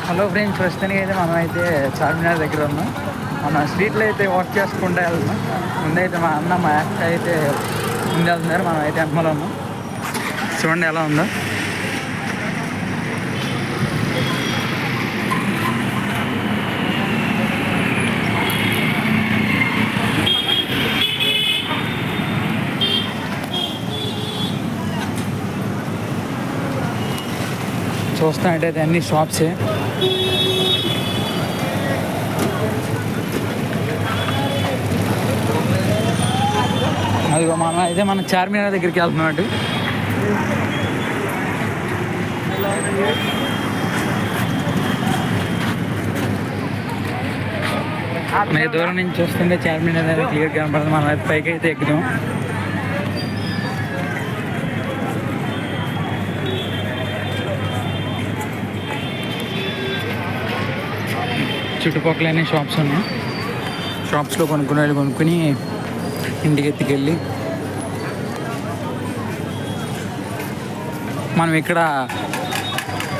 Hello friends, ప్రస్తుతానికి అయితే మనం అయితే చార్మినార్ దగ్గర ఉన్నాం. మన స్ట్రీట్లో అయితే వర్క్ చేసుకుంటూ వెళ్తున్నాం. ముందైతే మా అన్న మా అక్క అయితే ముందు వెళ్తున్నారు, మనం అయితే అమ్మలో ఉన్నాం. చూడండి ఎలా ఉందో. చూస్తున్నట్టయితే అన్ని షాప్సే. అదిగో మనం అయితే మన చార్మినార్ దగ్గరికి వెళ్తున్నాడు. మీకు దూరం నుంచి చూస్తుంటే చార్మినార్ అనేది క్లియర్ కనపడుతుంది. మనం అయితే పైకి అయితే ఎక్కుదాం. చుట్టుపక్కల షాప్స్ ఉన్నాయి. షాప్స్లో కొనుక్కుని ఇంటికి ఎత్తుకెళ్ళి మనం ఇక్కడ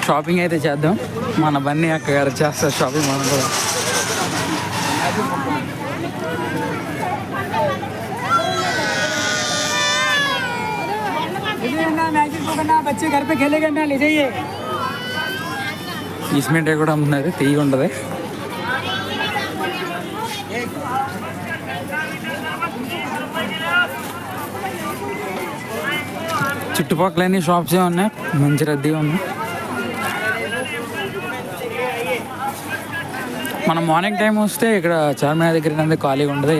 షాపింగ్ అయితే చేద్దాం. మన బన్నీ అక్క గారు చేస్తారు షాపింగ్. మనం కూడా ఈ సిమెంట్ కూడా అమ్ముతున్నారు, తీయ ఉండదు. చుట్టుపక్కల షాప్సే ఉన్నాయి, మంచి రద్దీగా ఉన్నాయి. మనం మార్నింగ్ టైం వస్తే ఇక్కడ చార్మినార్ దగ్గర ఖాళీగా ఉండదు.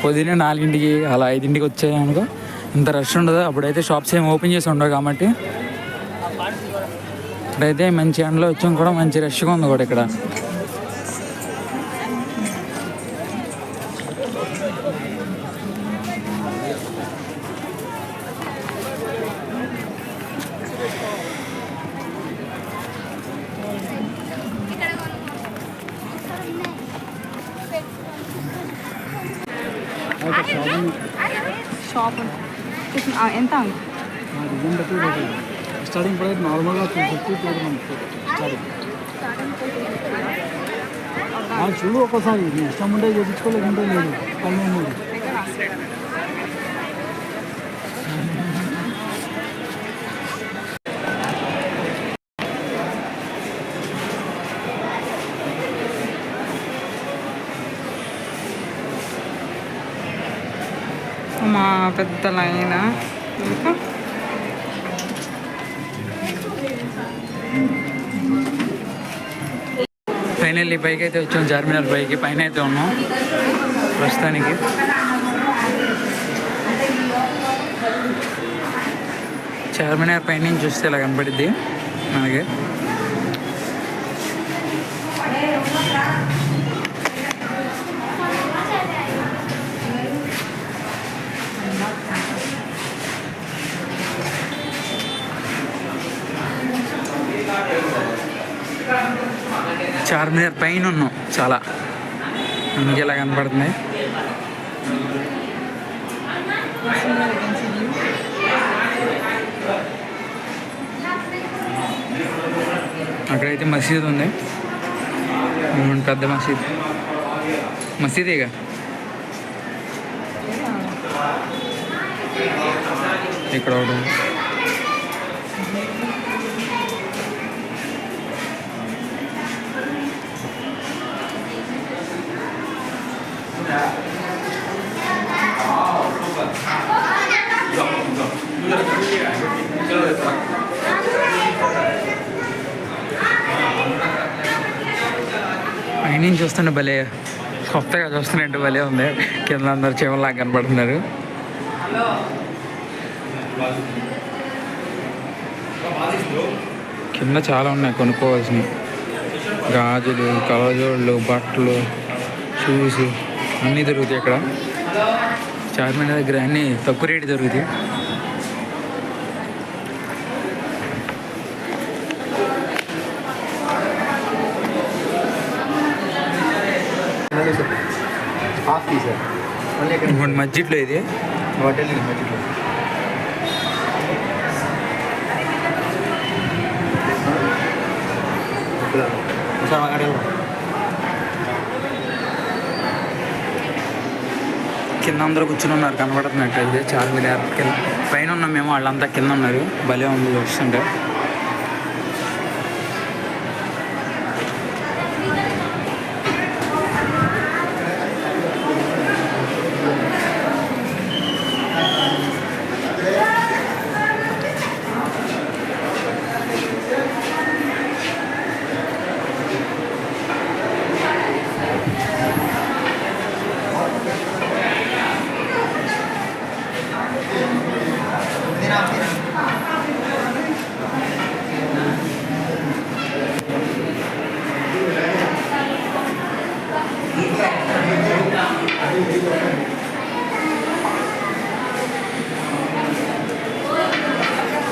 పొద్దున్నే 4ంటికి అలా 5ంటికి వచ్చాయనుకో ఇంత రష్ ఉండదు. అప్పుడైతే షాప్స్ ఏమి ఓపెన్ చేసి ఉండవు కాబట్టి. ఇప్పుడైతే మంచి ఎండలో వచ్చాం కూడా, మంచి రష్గా ఉంది కూడా ఇక్కడ. షాప్ ఎంత? స్టార్టింగ్ ప్రైస్ నార్మల్గా 250 స్టార్టింగ్. చూడు ఒకసారి ఇష్టం ఉంటే చేయించుకోలేకుంటే లేదు. కళ్ళు మా పెద్ద లైన్. ఇంకా ఫైనల్లీ పైకి అయితే వచ్చాం. చార్మినార్ పైకి పైన అయితే ఉన్నాం ప్రస్తుతానికి. చార్మినార్ పైన నుంచి చూస్తే ఇలా కనపడిద్ది మనకి. చార్మినార్ పైన ఉన్నాం, చాలా ఇంకెలా కనపడుతుంది. అక్కడైతే మసీద్ ఉంది, పెద్ద మసీదేగా. ఇక్కడ ఒకటి పైనుంచి చూస్తుంటే భలే కొత్తగా చూస్తున్నట్టు భలే ఉంది. కింద అందరు చెవులాగా కనపడుతున్నారు. కింద చాలా ఉన్నాయి కొనుక్కోవాల్సినవి. గాజులు, కలజోళ్ళు, బట్టలు, షూస్ అన్నీ దొరుకుతాయి ఇక్కడ. చార్మినార్ దగ్గర అన్నీ తక్కువ రేటు దొరుకుతాయి. మస్జిద్లో ఇది హోటల్ మస్జిద్లో కింద అందరూ కూర్చుని ఉన్నారు కనబడుతున్నట్టు అయితే చార్మినార్ కింద పైన ఉన్నాం మేము, వాళ్ళంతా కింద ఉన్నారు. భలే ఉంది చూస్తుంటే.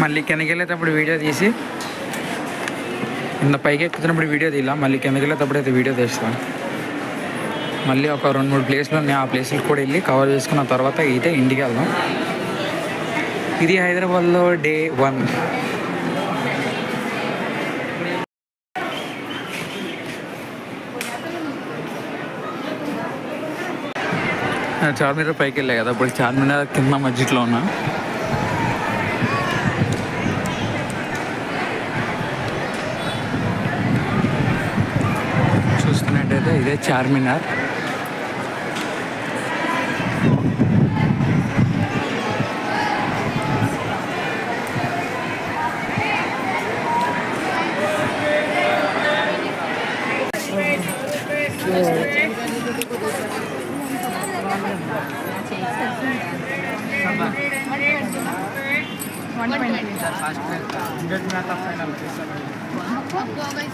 మళ్ళీ కిందకి వెళ్ళేటప్పుడు వీడియో తీసి, ఇంత పైకి ఎక్కుతున్నప్పుడు వీడియో తీయాల, మళ్ళీ కిందకి వెళ్ళేటప్పుడు అయితే వీడియో తీస్తాను. మళ్ళీ ఒక 2-3 ప్లేస్లు ఉన్నాయి, ఆ ప్లేస్లకు కూడా వెళ్ళి కవర్ చేసుకున్న తర్వాత అయితే ఇంటికి వెళ్దాం. ఇది హైదరాబాద్లో డే 1. చార్మినార్ పైకి వెళ్ళాయి కదా, ఇప్పుడు చార్మినార్ కింద మధ్యలో ఉన్నా. చూస్తున్నట్టయితే ఇదే చార్మినార్.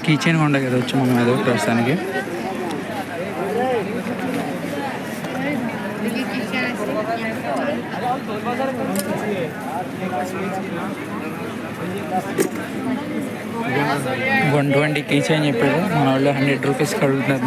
కిచెన్ కొండ కదా వచ్చి మనం ఏదో ప్రస్తుతానికి. $120 కీచ్ అని చెప్పాడు, మన వాళ్ళు 100 రూపీస్ అడుగుతున్నారు.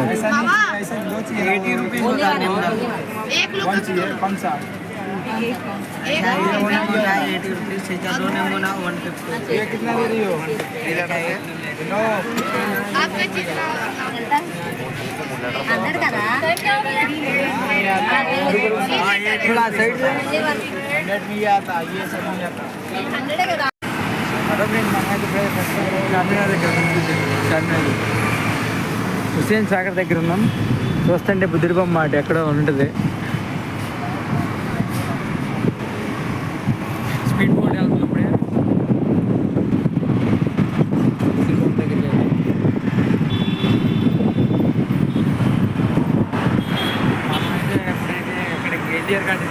హుస్సేన్ సాగర్ దగ్గర ఉన్నాం. చూస్తుంటే బుద్ధుడి బొమ్మ మాట ఎక్కడో ఉంటుంది. స్పీడ్ బోట్ వెళ్తున్నప్పుడే ఎప్పుడైతే కేటీఆర్ కంటే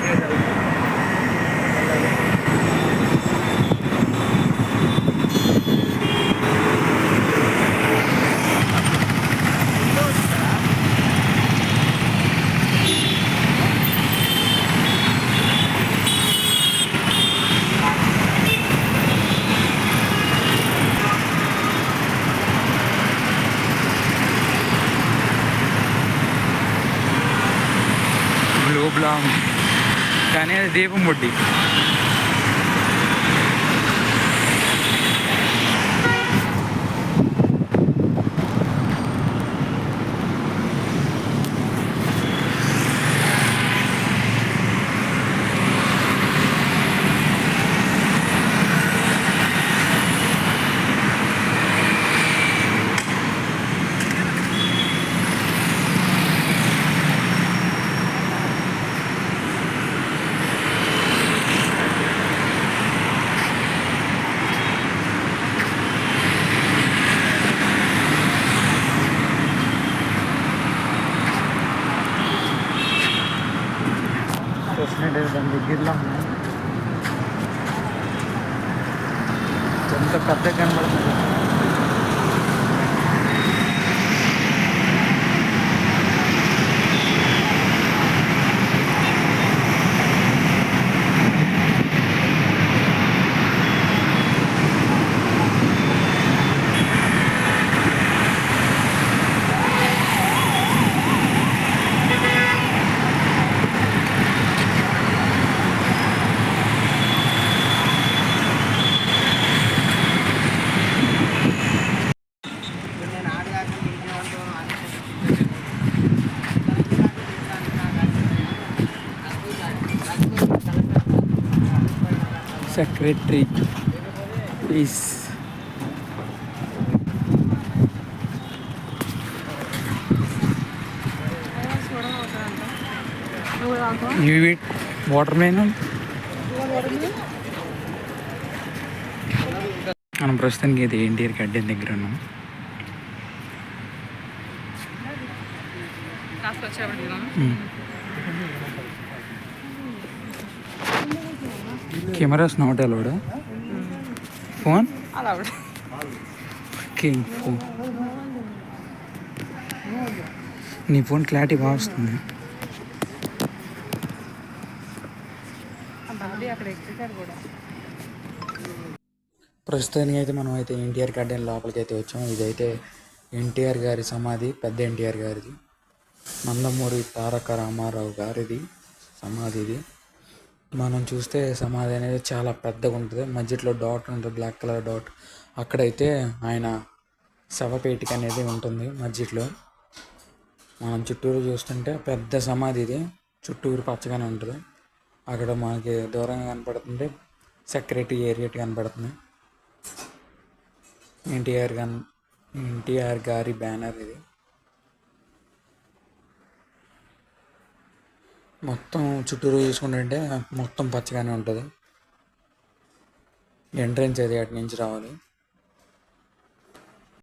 గ్లోబ్లాం కానీ అది దీపం ముడ్డి. దాని దగ్గరలో ఎంత పెద్ద కనబడుతుంది. Secretary piece. వాటర్ మెయిన్ మనం ప్రస్తుతానికి ఇది ఎన్టీఆర్ గార్డెన్ దగ్గర ఉన్నాం. Cameras not allowed. Phone okay. Phone నీ ఫోన్ క్లారిటీ బాగా వస్తుంది. ప్రస్తుతానికి అయితే మనం అయితే ఎన్టీఆర్ గార్డెన్ లోపలికి అయితే వచ్చాం. ఇదైతే ఎన్టీఆర్ గారి సమాధి, పెద్ద ఎన్టీఆర్ గారిది. నందమూరి తారక రామారావు గారిది సమాధి ఇది. మనం చూస్తే సమాధి అనేది చాలా పెద్దగా ఉంటుంది. మధ్యలో డాట్ ఉంటుంది, బ్లాక్ కలర్ డాట్. అక్కడైతే ఆయన శవపేటిక అనేది ఉంటుంది మధ్యలో. మనం చుట్టూరు చూస్తుంటే పెద్ద సమాధి ఇది, చుట్టూరు పచ్చగానే ఉంటుంది. అక్కడ మనకి దూరంగా కనపడుతుంది సెక్రటరీ ఏరియా కనపడుతుంది. ఎన్టీఆర్ గారి బ్యానర్ ఇది. మొత్తం చుట్టూరు చూసుకుంటుంటే మొత్తం పచ్చగానే ఉంటుంది. ఎంట్రన్స్ అది అటు నుంచి రావాలి.